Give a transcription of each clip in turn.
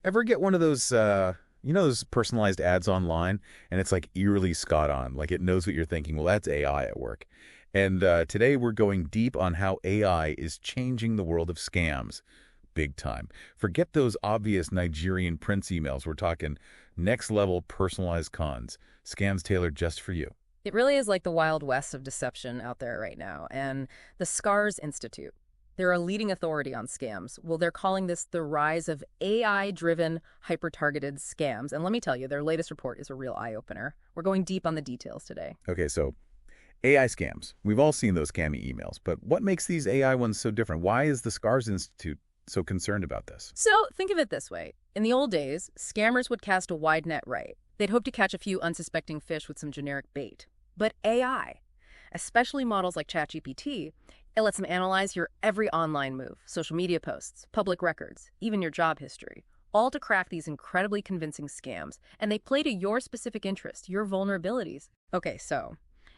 Ever get one of those, those personalized ads online, and it's like eerily spot on, like it knows what you're thinking. Well, that's AI at work. And today we're going deep on how AI is changing the world of scams, big time. Forget those obvious Nigerian prince emails. We're talking next level personalized cons, scams tailored just for you. It really is like the Wild West of deception out there right now. And the SCARS Institute, they're a leading authority on scams. Well, they're calling this the rise of AI-driven, hyper-targeted scams. And let me tell you, their latest report is a real eye-opener. We're going deep on the details today. Okay, so AI scams. We've all seen those scammy emails, but what makes these AI ones so different? Why is the SCARS Institute so concerned about this? So think of it this way. In the old days, scammers would cast a wide net right. They'd hope to catch a few unsuspecting fish with some generic bait. But AI, especially models like ChatGPT, it lets them analyze your every online move, social media posts, public records, even your job history, all to craft these incredibly convincing scams. And they play to your specific interest, your vulnerabilities. Okay, so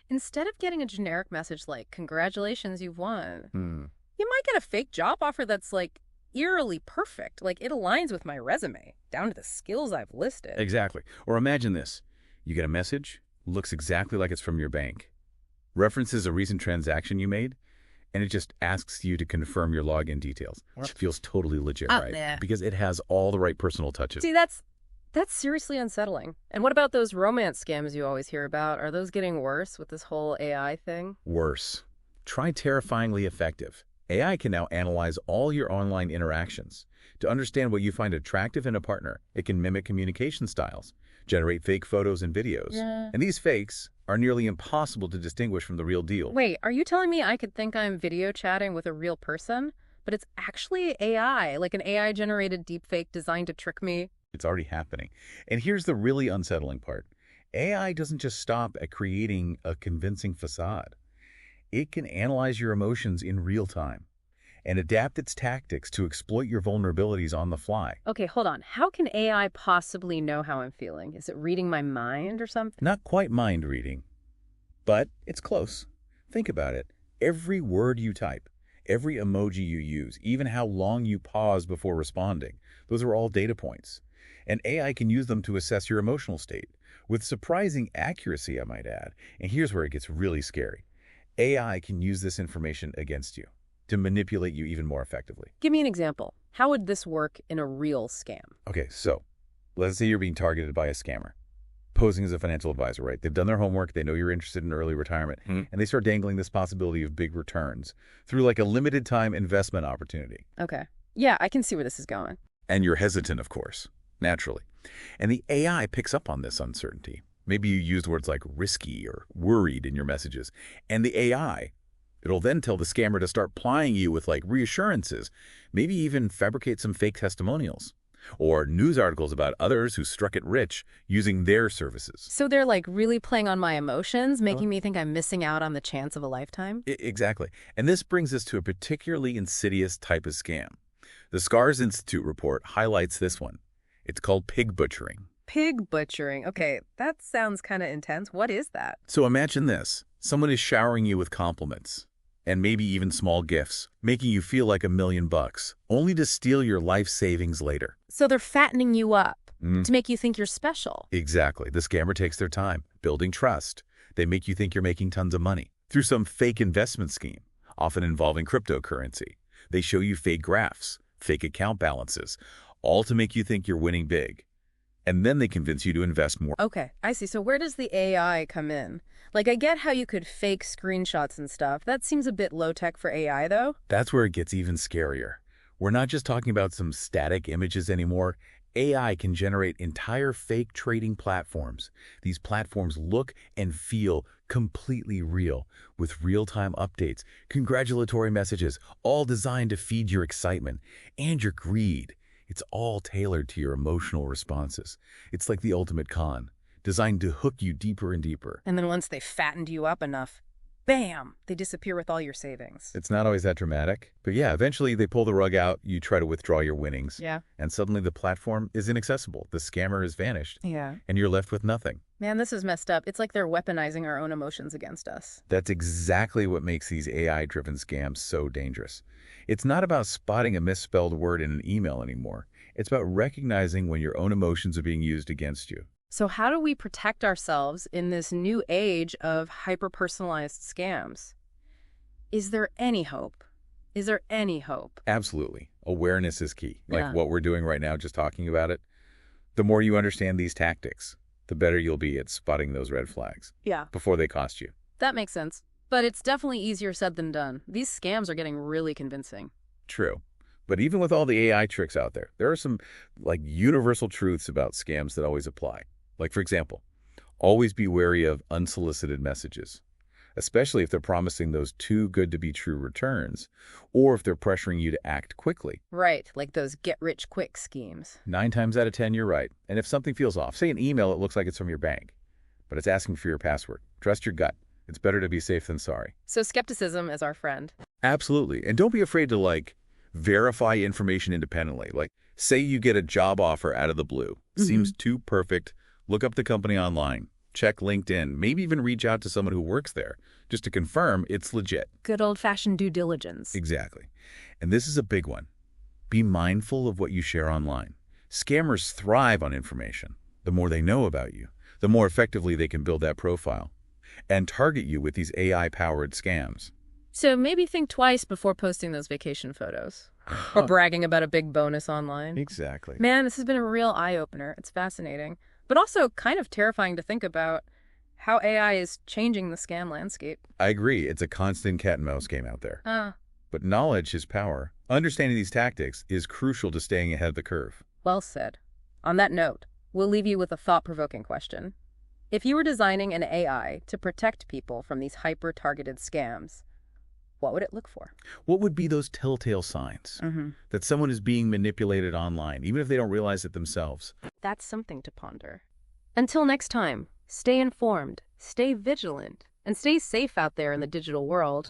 instead of getting a generic message like, "Congratulations, you've won," you might get a fake job offer that's like eerily perfect. Like it aligns with my resume, down to the skills I've listed. Exactly. Or imagine this. You get a message, looks exactly like it's from your bank, references a recent transaction you made, and it just asks you to confirm your login details. Which feels totally legit, right? Nah. Because it has all the right personal touches. See, that's seriously unsettling. And what about those romance scams you always hear about? Are those getting worse with this whole AI thing? Worse. Try terrifyingly effective. AI can now analyze all your online interactions. To understand what you find attractive in a partner, it can mimic communication styles, generate fake photos and videos. Yeah. And these fakes are nearly impossible to distinguish from the real deal. Wait, are you telling me I could think I'm video chatting with a real person, but it's actually AI, like an AI-generated deepfake designed to trick me? It's already happening. And here's the really unsettling part. AI doesn't just stop at creating a convincing facade. It can analyze your emotions in real time and adapt its tactics to exploit your vulnerabilities on the fly. Okay, hold on. How can AI possibly know how I'm feeling? Is it reading my mind or something? Not quite mind reading, but it's close. Think about it. Every word you type, every emoji you use, even how long you pause before responding, those are all data points. And AI can use them to assess your emotional state, with surprising accuracy, I might add. And here's where it gets really scary. AI can use this information against you to manipulate you even more effectively. Give me an example. How would this work in a real scam? Okay, so let's say you're being targeted by a scammer, posing as a financial advisor, right? They've done their homework, they know you're interested in early retirement, and they start dangling this possibility of big returns through like a limited time investment opportunity. Okay. Yeah, I can see where this is going. And you're hesitant, of course, naturally. And the AI picks up on this uncertainty. Maybe you used words like risky or worried in your messages. And the AI, it'll then tell the scammer to start plying you with like reassurances, maybe even fabricate some fake testimonials or news articles about others who struck it rich using their services. So they're like really playing on my emotions, making me think I'm missing out on the chance of a lifetime? Exactly. And this brings us to a particularly insidious type of scam. The SCARS Institute report highlights this one. It's called pig butchering. Pig butchering. Okay, that sounds kind of intense. What is that? So imagine this. Someone is showering you with compliments and maybe even small gifts, making you feel like $1,000,000, only to steal your life savings later. So they're fattening you up to make you think you're special. Exactly. The scammer takes their time, building trust. They make you think you're making tons of money through some fake investment scheme, often involving cryptocurrency. They show you fake graphs, fake account balances, all to make you think you're winning big. And then they convince you to invest more. Okay, I see. So where does the AI come in? Like, I get how you could fake screenshots and stuff. That seems a bit low-tech for AI, though. That's where it gets even scarier. We're not just talking about some static images anymore. AI can generate entire fake trading platforms. These platforms look and feel completely real, with real-time updates, congratulatory messages, all designed to feed your excitement and your greed. It's all tailored to your emotional responses. It's like the ultimate con, designed to hook you deeper and deeper. And then once they fattened you up enough, bam, they disappear with all your savings. It's not always that dramatic, but yeah, eventually they pull the rug out, you try to withdraw your winnings, Yeah. and suddenly the platform is inaccessible. The scammer has vanished, Yeah. and you're left with nothing. Man, this is messed up. It's like they're weaponizing our own emotions against us. That's exactly what makes these AI-driven scams so dangerous. It's not about spotting a misspelled word in an email anymore. It's about recognizing when your own emotions are being used against you. So how do we protect ourselves in this new age of hyper-personalized scams? Is there any hope? Is there any hope? Absolutely. Awareness is key. Like Yeah. what we're doing right now, just talking about it. The more you understand these tactics, the better you'll be at spotting those red flags Yeah. before they cost you. That makes sense. But it's definitely easier said than done. These scams are getting really convincing. True. But even with all the AI tricks out there, there are some universal truths about scams that always apply. Like, for example, always be wary of unsolicited messages, especially if they're promising those too good to be true returns, or if they're pressuring you to act quickly. Right, like those get-rich-quick schemes. 9 times out of 10, you're right. And if something feels off, say an email, it looks like it's from your bank, but it's asking for your password. Trust your gut. It's better to be safe than sorry. So skepticism is our friend. Absolutely. And don't be afraid to, verify information independently. Like, say you get a job offer out of the blue. Seems too perfect. Look up the company online. Check LinkedIn. Maybe even reach out to someone who works there just to confirm it's legit. Good old-fashioned due diligence. Exactly. And this is a big one. Be mindful of what you share online. Scammers thrive on information. The more they know about you, the more effectively they can build that profile and target you with these AI-powered scams. So maybe think twice before posting those vacation photos. Or bragging about a big bonus online. Exactly. Man, this has been a real eye-opener. It's fascinating. But also kind of terrifying to think about how AI is changing the scam landscape. I agree. It's a constant cat and mouse game out there. But knowledge is power. Understanding these tactics is crucial to staying ahead of the curve. Well said. On that note, we'll leave you with a thought-provoking question. If you were designing an AI to protect people from these hyper-targeted scams, what would it look for? What would be those telltale signs that someone is being manipulated online, even if they don't realize it themselves? That's something to ponder. Until next time, stay informed, stay vigilant, and stay safe out there in the digital world.